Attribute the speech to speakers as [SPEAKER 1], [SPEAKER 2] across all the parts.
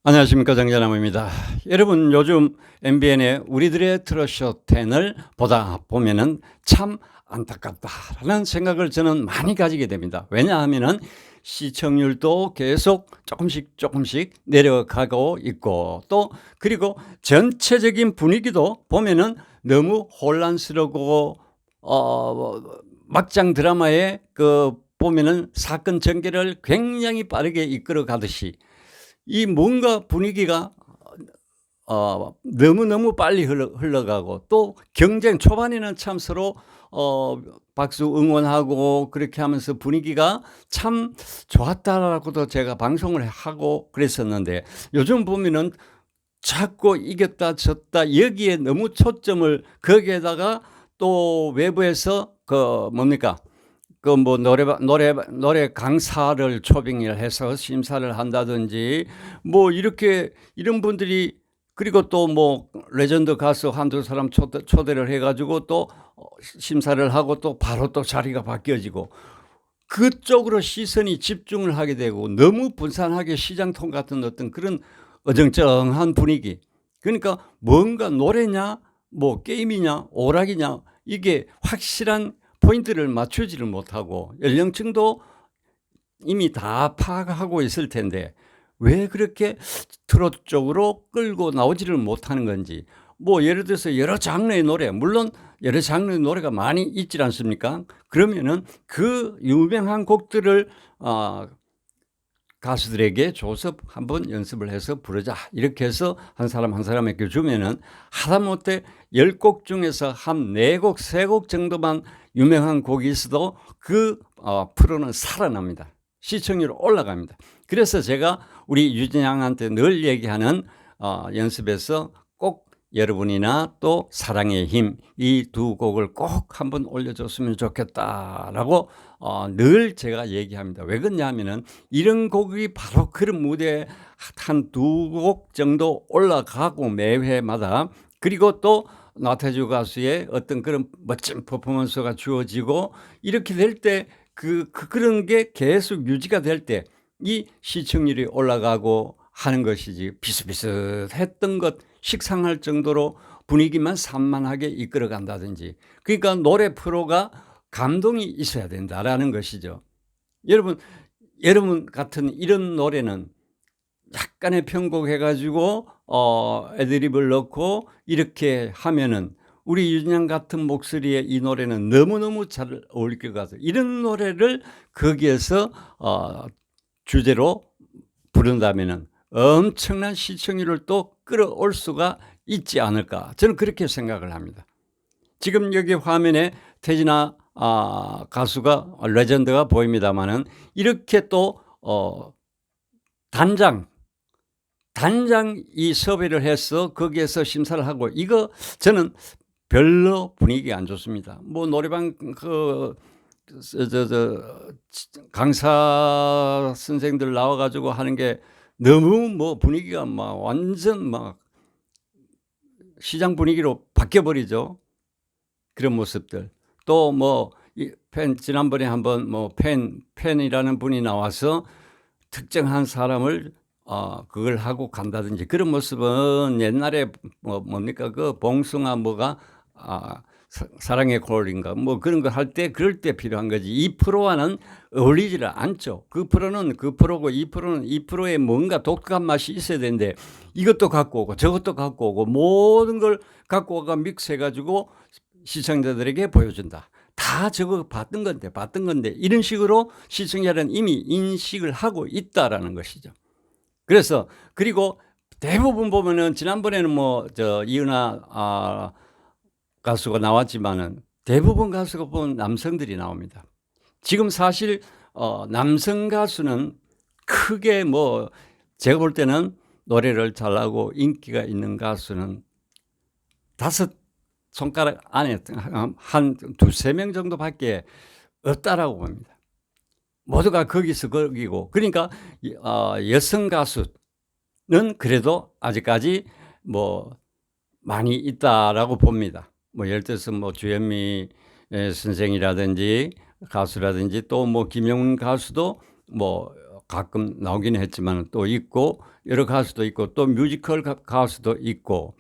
[SPEAKER 1] 안녕하십니까, 정전남입니다. 여러분, 요즘 MBN의 우리들의 트롯쇼 10을 보다 보면은 참 안타깝다라는 생각을 저는 많이 가지게 됩니다. 왜냐하면은 시청률도 계속 조금씩 내려가고 있고, 또 그리고 전체적인 분위기도 보면은 너무 혼란스럽고 막장 드라마에 보면은 사건 전개를 굉장히 빠르게 이끌어 가듯이 이 뭔가 분위기가 너무너무 빨리 흘러가고, 또 경쟁 초반에는 참 서로 박수 응원하고 그렇게 하면서 분위기가 참 좋았다라고도 제가 방송을 하고 그랬었는데, 요즘 보면은 자꾸 이겼다 졌다 여기에 너무 초점을, 거기에다가 또 외부에서 뭡니까 뭐 노래 강사를 초빙을 해서 심사를 한다든지 뭐 이렇게 이런 분들이, 그리고 또 뭐 레전드 가수 한두 사람 초대를 해가지고 또 심사를 하고 또 바로 또 자리가 바뀌어지고, 그쪽으로 시선이 집중을 하게 되고 너무 분산하게 시장통 같은 어떤 그런 어정쩡한 분위기. 그러니까 뭔가 노래냐 뭐 게임이냐 오락이냐 이게 확실한 포인트를 맞추지를 못하고, 연령층도 이미 다 파악하고 있을 텐데 왜 그렇게 트로트 쪽으로 끌고 나오지를 못하는 건지. 뭐 예를 들어서 여러 장르의 노래, 물론 여러 장르의 노래가 많이 있지 않습니까? 그러면은 그 유명한 곡들을 가수들에게 줘서 한번 연습을 해서 부르자, 이렇게 해서 한 사람 한 사람에게 주면은 하다못해 10곡 중에서 한 4곡 3곡 정도만 유명한 곡이 있어도 그 프로는 살아납니다. 시청률 올라갑니다. 그래서 제가 우리 유진양한테 늘 얘기하는 연습에서 꼭 여러분이나 또 사랑의 힘, 이 두 곡을 꼭 한번 올려줬으면 좋겠다라고 늘 제가 얘기합니다. 왜 그러냐 하면은 이런 곡이 바로 그런 무대에 한 2곡 정도 올라가고 매회마다, 그리고 또 나태주 가수의 어떤 그런 멋진 퍼포먼스가 주어지고 이렇게 될 때 그런 게 계속 유지가 될 때 이 시청률이 올라가고 하는 것이지, 비슷비슷했던 것 식상할 정도로 분위기만 산만하게 이끌어 간다든지, 그러니까 노래 프로가 감동이 있어야 된다라는 것이죠. 여러분 같은 이런 노래는 약간의 편곡해 가지고 애드립을 넣고 이렇게 하면은 우리 윤양 같은 목소리의 이 노래는 너무너무 잘 어울릴 것 같아요. 이런 노래를 거기에서 주제로 부른다면은 엄청난 시청률을 또 끌어올 수가 있지 않을까, 저는 그렇게 생각을 합니다. 지금 여기 화면에 태진아 가수가 레전드가 보입니다만은, 이렇게 또 단장 이 섭외를 해서 거기에서 심사를 하고, 이거 저는 별로 분위기가 안 좋습니다. 뭐 노래방 강사 선생들 나와 가지고 하는 게 너무 뭐 분위기가 막 완전 막 시장 분위기로 바뀌어 버리죠. 그런 모습들. 또 뭐 지난번에 한번 뭐 팬이라는 분이 나와서 특정한 사람을 그걸 하고 간다든지, 그런 모습은 옛날에 뭡니까 그 봉숭아 뭐가 사랑의 콜인가 뭐 그런 거 할 때, 그럴 때 필요한 거지. 이 프로와는 어울리지를 않죠. 그 프로는 그 프로고 이 프로는 이 프로에 뭔가 독특한 맛이 있어야 되는데, 이것도 갖고 오고 저것도 갖고 오고 모든 걸 갖고 와가 믹스해 가지고 시청자들에게 보여준다. 다 저거 봤던 건데 이런 식으로 시청자는 이미 인식을 하고 있다라는 것이죠. 그래서 그리고 대부분 보면은 지난번에는 뭐 이은하 가수가 나왔지만은 대부분 가수가 보면 남성들이 나옵니다. 지금 사실 남성 가수는 크게 뭐 제가 볼 때는 노래를 잘하고 인기가 있는 가수는 5 손가락 안에 한 2-3명 정도밖에 없다라고 봅니다. 모두가 거기서 거기고, 그러니까 여성 가수는 그래도 아직까지 뭐 많이 있다라고 봅니다. 뭐 예를 들어서 뭐 주현미 선생이라든지 가수라든지, 또 뭐 김영훈 가수도 뭐 가끔 나오긴 했지만 또 있고 여러 가수도 있고 또 뮤지컬 가수도 있고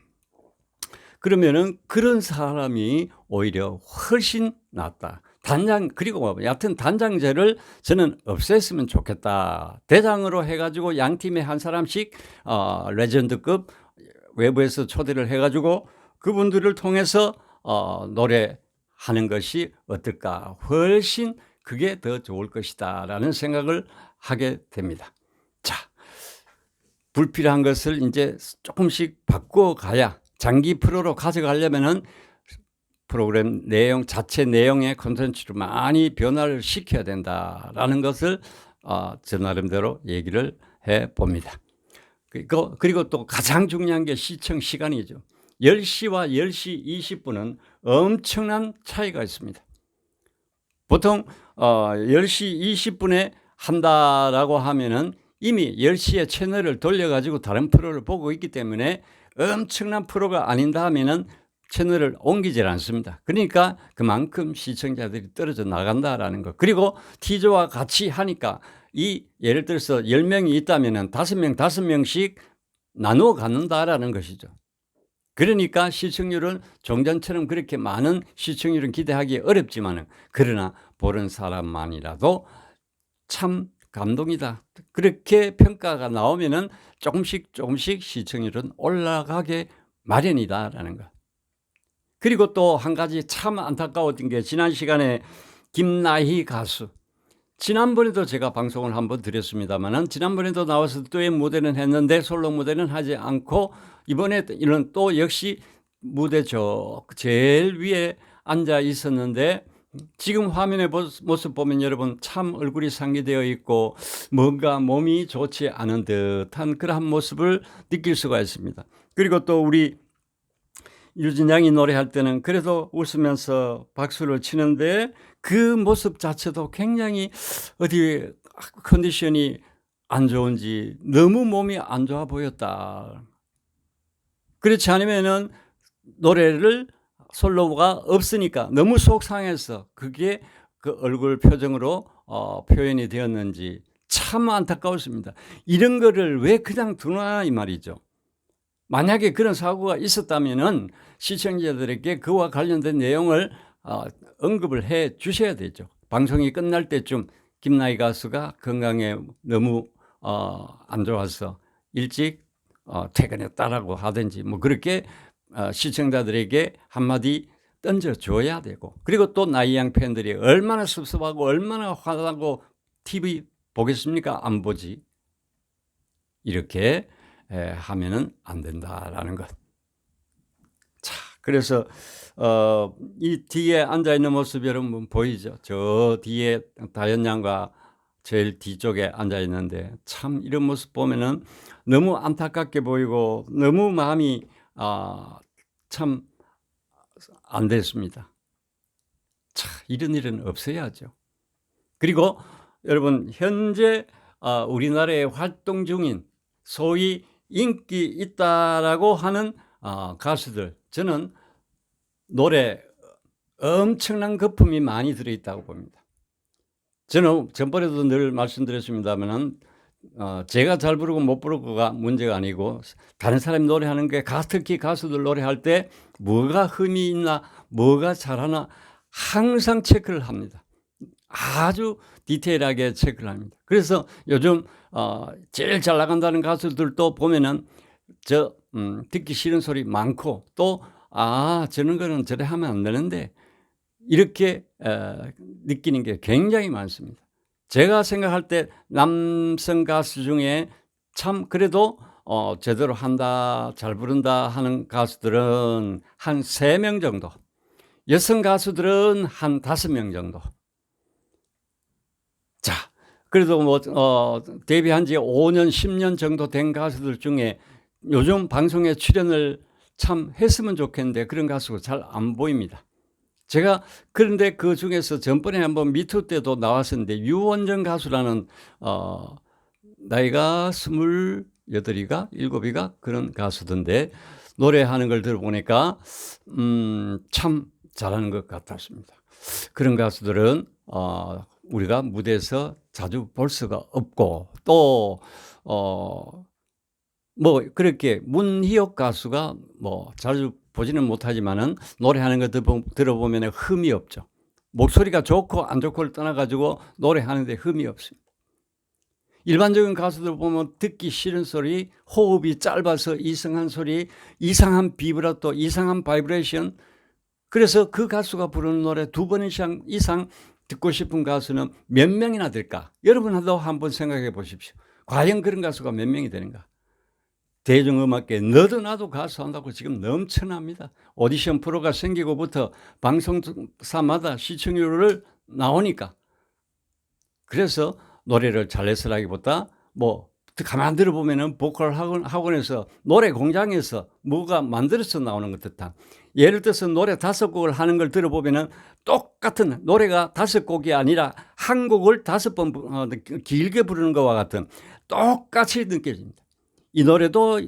[SPEAKER 1] 그러면은 그런 사람이 오히려 훨씬 낫다. 그리고 여하튼 단장제를 저는 없앴으면 좋겠다. 대장으로 해가지고 양 팀에 한 사람씩 레전드급 외부에서 초대를 해가지고 그분들을 통해서 노래하는 것이 어떨까. 훨씬 그게 더 좋을 것이다 라는 생각을 하게 됩니다. 자, 불필요한 것을 이제 조금씩 바꿔가야 장기 프로로 가져가려면은 프로그램 내용 자체 내용의 콘텐츠를 많이 변화를 시켜야 된다라는 것을 저 나름대로 얘기를 해 봅니다. 그리고 또 가장 중요한 게 시청 시간이죠. 10시와 10시 20분은 엄청난 차이가 있습니다. 보통 10시 20분에 한다라고 하면은 이미 10시에 채널을 돌려가지고 다른 프로를 보고 있기 때문에 엄청난 프로가 아닌다 하면은 채널을 옮기질 않습니다. 그러니까 그만큼 시청자들이 떨어져 나간다라는 것. 그리고 티저와 같이 하니까 예를 들어서 10명이 있다면은 5명씩 나누어 갖는다라는 것이죠. 그러니까 시청률은 종전처럼 그렇게 많은 시청률은 기대하기 어렵지만은 그러나 보는 사람만이라도 참 감동이다. 그렇게 평가가 나오면은 조금씩 시청률은 올라가게 마련이다라는 것. 그리고 또 한 가지 참 안타까웠던 게 지난 시간에 김나희 가수 지난번에도 제가 방송을 한번 드렸습니다만은 지난번에도 나와서 듀엣 무대는 했는데 솔로 무대는 하지 않고 이번에 이런 또 역시 무대 제일 위에 앉아 있었는데 지금 화면의 모습 보면 여러분 참 얼굴이 상기되어 있고 뭔가 몸이 좋지 않은 듯한 그러한 모습을 느낄 수가 있습니다. 그리고 또 우리 유진 양이 노래할 때는 그래도 웃으면서 박수를 치는데 그 모습 자체도 굉장히 어디 컨디션이 안 좋은지 너무 몸이 안 좋아 보였다. 그렇지 않으면은 노래를 솔로가 없으니까 너무 속상해서 그게 그 얼굴 표정으로 표현이 되었는지 참 안타까웠습니다. 이런 거를 왜 그냥 두나 이 말이죠. 만약에 그런 사고가 있었다면은 시청자들에게 그와 관련된 내용을 언급을 해 주셔야 되죠. 방송이 끝날 때쯤 김나희 가수가 건강에 너무 안 좋아서 일찍 퇴근했다라고 하든지 뭐 그렇게 시청자들에게 한마디 던져줘야 되고 그리고 또 나희양 팬들이 얼마나 섭섭하고 얼마나 화나고 TV 보겠습니까? 안 보지. 이렇게 하면은 안 된다라는 것. 자, 그래서 이 뒤에 앉아 있는 모습 여러분 보이죠? 저 뒤에 다현 양과 제일 뒤쪽에 앉아 있는데 참 이런 모습 보면은 너무 안타깝게 보이고 너무 마음이 참 안 됐습니다. 자, 이런 일은 없어야죠. 그리고 여러분 현재 우리나라에 활동 중인 소위 인기 있다라고 하는 가수들 저는 노래 엄청난 거품이 많이 들어있다고 봅니다. 저는 전번에도 늘 말씀드렸습니다만은 제가 잘 부르고 못 부르고가 문제가 아니고 다른 사람이 노래하는 게 특히 가수들 노래할 때 뭐가 흠이 있나 뭐가 잘하나 항상 체크를 합니다. 아주 디테일하게 체크를 합니다. 그래서 요즘 제일 잘 나간다는 가수들도 보면은 듣기 싫은 소리 많고 또 저런 거는 저래 하면 안 되는데 이렇게 느끼는 게 굉장히 많습니다. 제가 생각할 때 남성 가수 중에 참 그래도 제대로 한다 잘 부른다 하는 가수들은 한 3명 정도, 여성 가수들은 한 5명 정도. 자, 그래도 뭐 데뷔한 지 5년 10년 정도 된 가수들 중에 요즘 방송에 출연을 참 했으면 좋겠는데 그런 가수가 잘 안 보입니다. 제가 그런데 그 중에서 전번에 한번 미투 때도 나왔었는데 유원정 가수라는 나이가 28이가 7이가 그런 가수던데 노래하는 걸 들어보니까 참 잘하는 것 같았습니다. 그런 가수들은 우리가 무대에서 자주 볼 수가 없고 또 뭐 그렇게 문희옥 가수가 뭐 자주 보지는 못하지만은 노래하는 거 들어보면은 흠이 없죠. 목소리가 좋고 안 좋고를 떠나 가지고 노래하는 데 흠이 없습니다. 일반적인 가수들 보면 듣기 싫은 소리, 호흡이 짧아서 이상한 소리, 이상한 비브라토, 이상한 바이브레이션. 그래서 그 가수가 부르는 노래 2번 이상 듣고 싶은 가수는 몇 명이나 될까? 여러분도 한번 생각해 보십시오. 과연 그런 가수가 몇 명이 되는가? 대중음악계 너도 나도 가수 한다고 지금 넘쳐납니다. 오디션 프로가 생기고부터 방송사마다 시청률을 나오니까. 그래서 노래를 잘해서라기보다 뭐 가만 들어보면은 보컬 학원에서 노래 공장에서 뭐가 만들어서 나오는 것 듯한, 예를 들어서 노래 5곡을 하는 걸 들어보면은 똑같은 노래가 5곡이 아니라 한 곡을 5번 길게 부르는 것과 같은 똑같이 느껴집니다. 이 노래도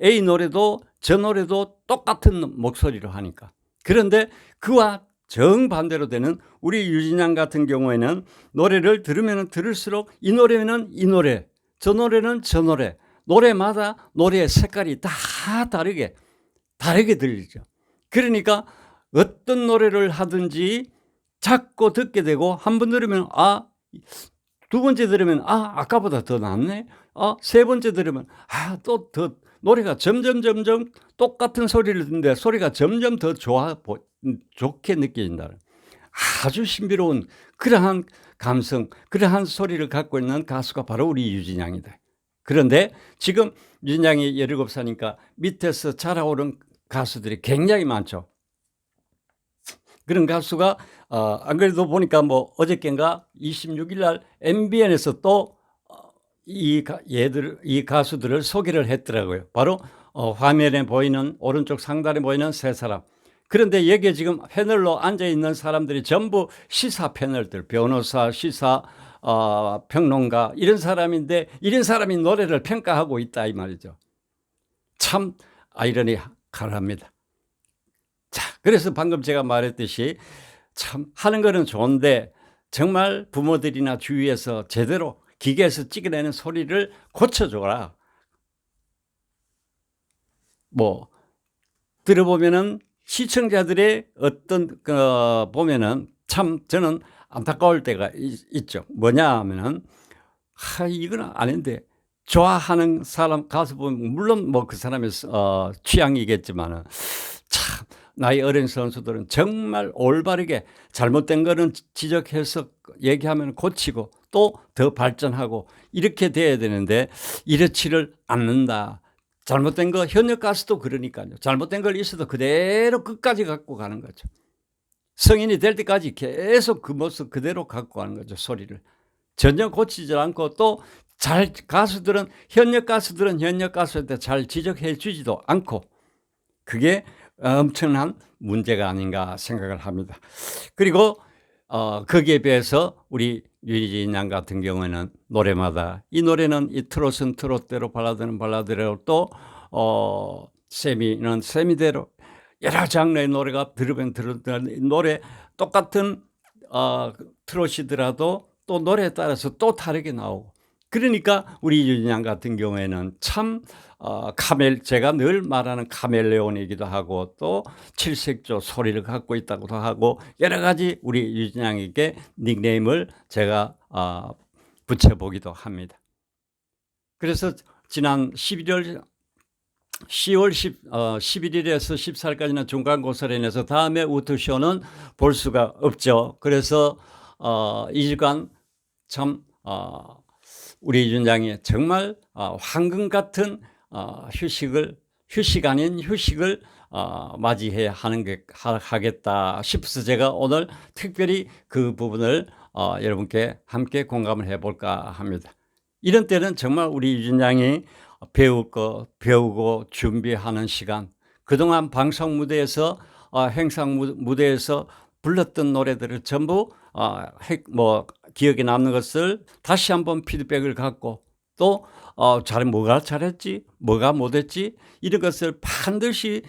[SPEAKER 1] A 노래도 저 노래도 똑같은 목소리로 하니까. 그런데 그와 정반대로 되는 우리 유진양 같은 경우에는 노래를 들으면 들을수록 이 노래는 이 노래, 저 노래는 저 노래, 노래마다 노래의 색깔이 다 다르게 들리죠. 그러니까 어떤 노래를 하든지 자꾸 듣게 되고, 한 번 들으면 2번째 들으면 아까보다 더 낫네, 3번째 들으면 또 더 노래가 점점 똑같은 소리를 듣는데 소리가 점점 더 좋게 느껴진다. 아주 신비로운 그러한 감성, 그러한 소리를 갖고 있는 가수가 바로 우리 유진양이다. 그런데 지금 유진양이 17살이니까 밑에서 자라오른 가수들이 굉장히 많죠. 그런 가수가 안 그래도 보니까 뭐 어저께인가 26일 날 MBN에서 또 이 가수들을 소개를 했더라고요. 바로 화면에 보이는 오른쪽 상단에 보이는 3사람. 그런데 여기에 지금 패널로 앉아있는 사람들이 전부 시사 패널들, 변호사, 시사, 평론가, 이런 사람인데 이런 사람이 노래를 평가하고 있다 이 말이죠. 참 아이러니컬합니다. 자, 그래서 방금 제가 말했듯이 참 하는 거는 좋은데 정말 부모들이나 주위에서 제대로 기계에서 찍어내는 소리를 고쳐줘라. 뭐 들어보면은 시청자들의 어떤 보면은 참 저는 안타까울 때가 있죠. 뭐냐 하면은 이건 아닌데 좋아하는 사람 가수 보면 물론 뭐 그 사람의 취향이겠지만은 참 나이 어린 선수들은 정말 올바르게 잘못된 거는 지적해서 얘기하면 고치고 또 더 발전하고 이렇게 돼야 되는데 이렇지를 않는다. 잘못된 거, 현역 가수도 그러니까요. 잘못된 걸 있어도 그대로 끝까지 갖고 가는 거죠. 성인이 될 때까지 계속 그 모습 그대로 갖고 가는 거죠. 소리를 전혀 고치지 않고, 또 현역 가수들은 현역 가수한테 잘 지적해 주지도 않고, 그게 엄청난 문제가 아닌가 생각을 합니다. 그리고 거기에 비해서 우리 유진양 같은 경우에는 노래마다 이 노래는 이 트롯은 트롯대로, 발라드는 발라드대로, 또 세미는 세미대로 여러 장르의 노래가 들으면 노래 똑같은 트롯이더라도 또 노래에 따라서 또 다르게 나오고, 그러니까 우리 유진양 같은 경우에는 참 제가 늘 말하는 카멜레온이기도 하고 또 칠색조 소리를 갖고 있다고도 하고, 여러 가지 우리 유진양에게 닉네임을 제가 붙여보기도 합니다. 그래서 지난 10월 11일에서 14일까지는 중간고사를 내서 다음에 우투쇼는 볼 수가 없죠. 그래서 2주간 참 우리 유진양이 정말 황금 같은 휴식 아닌 휴식을 맞이해야 하겠다 싶어서 제가 오늘 특별히 그 부분을 여러분께 함께 공감을 해볼까 합니다. 이런 때는 정말 우리 유진양이 배우고 준비하는 시간, 그동안 방송 무대에서 행상 무대에서 불렀던 노래들을 전부 기억에 남는 것을 다시 한번 피드백을 갖고, 또 뭐가 잘했지, 뭐가 못했지, 이런 것을 반드시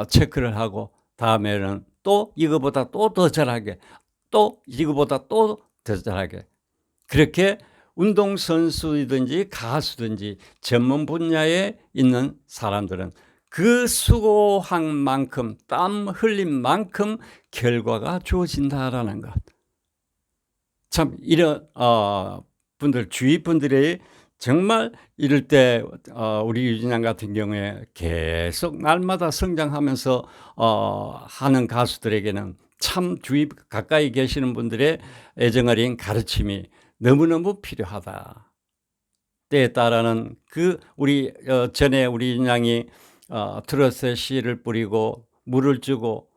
[SPEAKER 1] 체크를 하고, 다음에는 또 이거보다 또 더 잘하게, 또 이거보다 또 더 잘하게, 그렇게 운동선수이든지 가수든지 전문 분야에 있는 사람들은 그 수고한 만큼, 땀 흘린 만큼 결과가 주어진다라는 것. 참 이런 분들, 주위 분들이 정말 이럴 때 우리 유진양 같은 경우에 계속 날마다 성장하면서 하는 가수들에게는 참 주위 가까이 계시는 분들의 애정 어린 가르침이 너무너무 필요하다. 때에 따라는 그 우리 전에 우리 윤양이 트러스에 씨를 뿌리고 물을 주고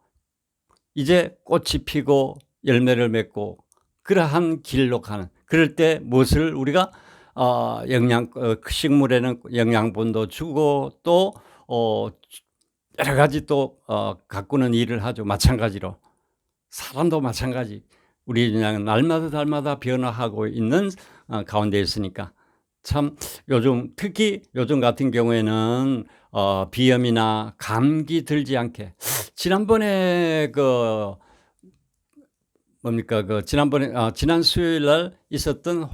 [SPEAKER 1] 이제 꽃이 피고 열매를 맺고 그러한 길로 가는, 그럴 때 무엇을 우리가 식물에는 영양분도 주고 또 여러 가지 또 가꾸는 일을 하죠. 마찬가지로 사람도 마찬가지. 우리 그냥 날마다 변화하고 있는 가운데 있으니까 참 요즘 특히 요즘 같은 경우에는 비염이나 감기 들지 않게, 지난번에 지난번에 지난 수요일 날 있었던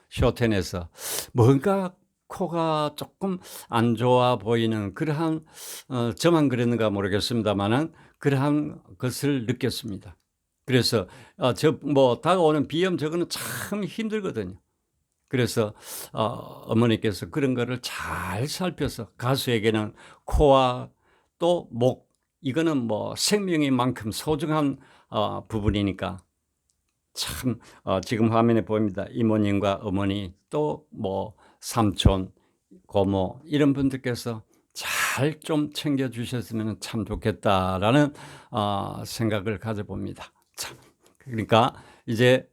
[SPEAKER 1] 쇼텐에서 뭔가 코가 조금 안 좋아 보이는 그러한 저만 그랬는가 모르겠습니다만은 그러한 것을 느꼈습니다. 그래서 다가오는 비염 저거는 참 힘들거든요. 그래서 어머니께서 그런 거를 잘 살펴서, 가수에게는 코와 또 목, 이거는 뭐 생명인 만큼 소중한 부분이니까 참 지금 화면에 보입니다. 이모님과 어머니 또 뭐 삼촌, 고모 이런 분들께서 잘 좀 챙겨 주셨으면 참 좋겠다라는 생각을 가져봅니다. 참 그러니까 이제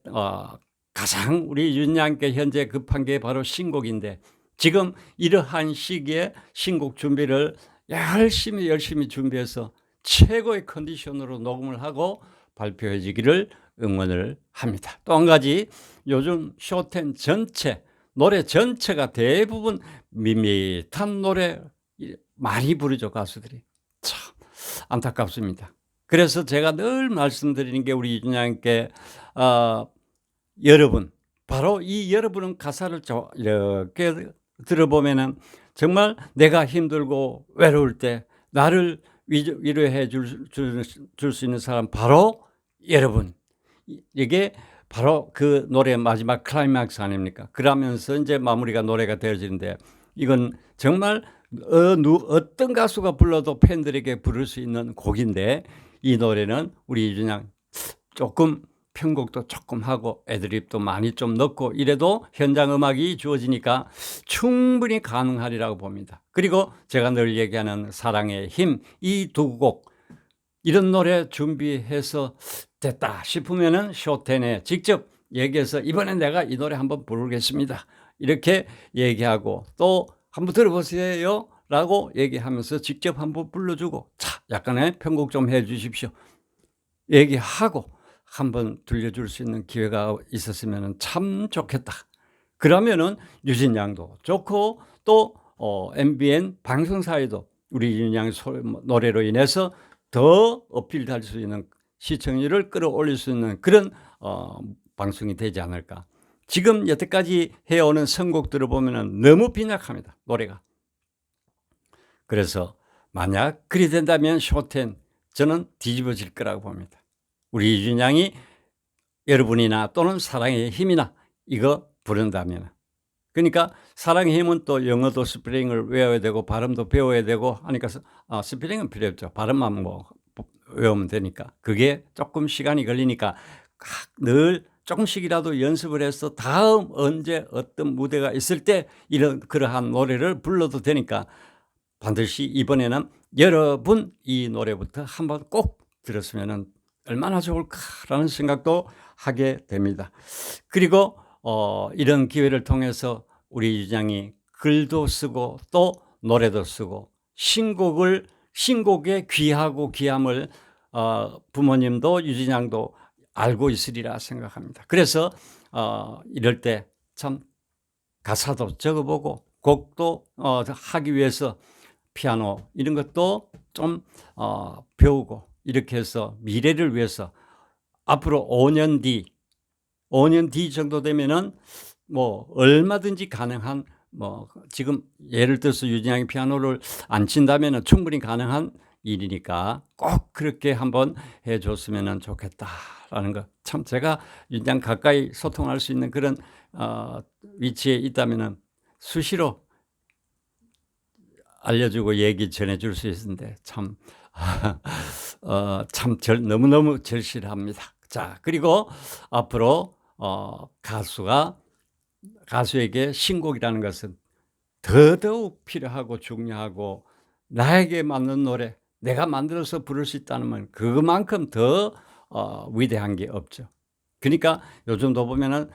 [SPEAKER 1] 가장 우리 윤양께 현재 급한 게 바로 신곡인데, 지금 이러한 시기에 신곡 준비를 열심히 준비해서 최고의 컨디션으로 녹음을 하고 발표해 주기를 응원을 합니다. 또 한 가지, 요즘 쇼텐 전체 노래 전체가 대부분 밋밋한 노래 많이 부르죠, 가수들이. 참 안타깝습니다. 그래서 제가 늘 말씀드리는 게 우리 윤양께 여러분, 바로 이 여러분은 가사를 이렇게 들어보면은 정말 내가 힘들고 외로울 때 나를 위로해 줄 수 있는 사람 바로 여러분. 이게 바로 그 노래의 마지막 클라이막스 아닙니까? 그러면서 이제 마무리가 노래가 되어지는데, 이건 정말 어떤 가수가 불러도 팬들에게 부를 수 있는 곡인데, 이 노래는 우리 그냥 조금 편곡도 조금 하고 애드립도 많이 좀 넣고 이래도 현장 음악이 주어지니까 충분히 가능하리라고 봅니다. 그리고 제가 늘 얘기하는 사랑의 힘, 이 두 곡, 이런 노래 준비해서 됐다 싶으면은 쇼텐에 직접 얘기해서 이번엔 내가 이 노래 한번 부르겠습니다, 이렇게 얘기하고, 또 한번 들어보세요 라고 얘기하면서 직접 한번 불러주고, 자 약간의 편곡 좀 해 주십시오 얘기하고 한번 들려줄 수 있는 기회가 있었으면 참 좋겠다. 그러면은 유진양도 좋고 또 MBN 방송사에도 우리 유진양 노래로 인해서 더 어필할 수 있는, 시청률을 끌어올릴 수 있는 그런 방송이 되지 않을까. 지금 여태까지 해오는 선곡들을 보면은 너무 빈약합니다, 노래가. 그래서 만약 그리 된다면 쇼텐 저는 뒤집어질 거라고 봅니다. 우리 유진양이 여러분이나 또는 사랑의 힘이나 이거 부른다면, 그러니까 사랑의 힘은 또 영어도 스펠링을 외워야 되고 발음도 배워야 되고 하니까 스펠링은 필요 없죠. 발음만 뭐 외우면 되니까. 그게 조금 시간이 걸리니까 늘 조금씩이라도 연습을 해서 다음 언제 어떤 무대가 있을 때 그러한 노래를 불러도 되니까 반드시 이번에는 여러분 이 노래부터 한번 꼭 들었으면 얼마나 좋을까라는 생각도 하게 됩니다. 그리고 이런 기회를 통해서 우리 유진양이 글도 쓰고 또 노래도 쓰고 신곡의 귀하고 귀함을 부모님도 유진양도 알고 있으리라 생각합니다. 그래서 이럴 때 참 가사도 적어보고 곡도 하기 위해서 피아노 이런 것도 좀 배우고, 이렇게 해서 미래를 위해서 앞으로 5년 뒤 5년 뒤 정도 되면은 뭐 얼마든지 가능한, 뭐 지금 예를 들어서 유진양이 피아노를 안 친다면은 충분히 가능한 일이니까 꼭 그렇게 한번 해 줬으면 좋겠다라는 거. 참 제가 유진양 가까이 소통할 수 있는 그런 위치에 있다면은 수시로 알려주고 얘기 전해줄 수 있는데 참 참 너무너무 절실합니다. 자, 그리고 앞으로 가수에게 신곡이라는 것은 더더욱 필요하고 중요하고, 나에게 맞는 노래 내가 만들어서 부를 수 있다면 그만큼 더 위대한 게 없죠. 그러니까 요즘도 보면은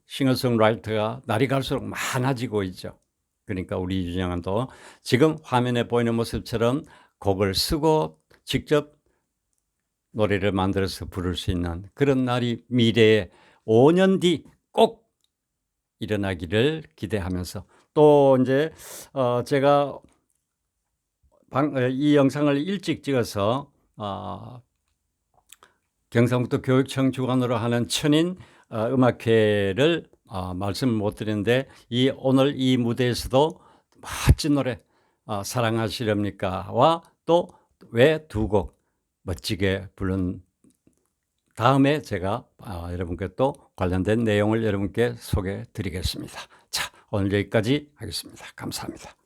[SPEAKER 1] 싱어송라이터가 날이 갈수록 많아지고 있죠. 그러니까 우리 유진양도 지금 화면에 보이는 모습처럼 곡을 쓰고 직접 노래를 만들어서 부를 수 있는 그런 날이 미래에 5년 뒤 꼭 일어나기를 기대하면서, 또 이제 제가 이 영상을 일찍 찍어서 경상북도 교육청 주관으로 하는 천인 음악회를 말씀을 못 드렸는데, 오늘 이 무대에서도 멋진 노래 사랑하시렵니까와 또 왜 두 곡 멋지게 부른 다음에 제가 여러분께 또 관련된 내용을 여러분께 소개해 드리겠습니다. 자, 오늘 여기까지 하겠습니다. 감사합니다.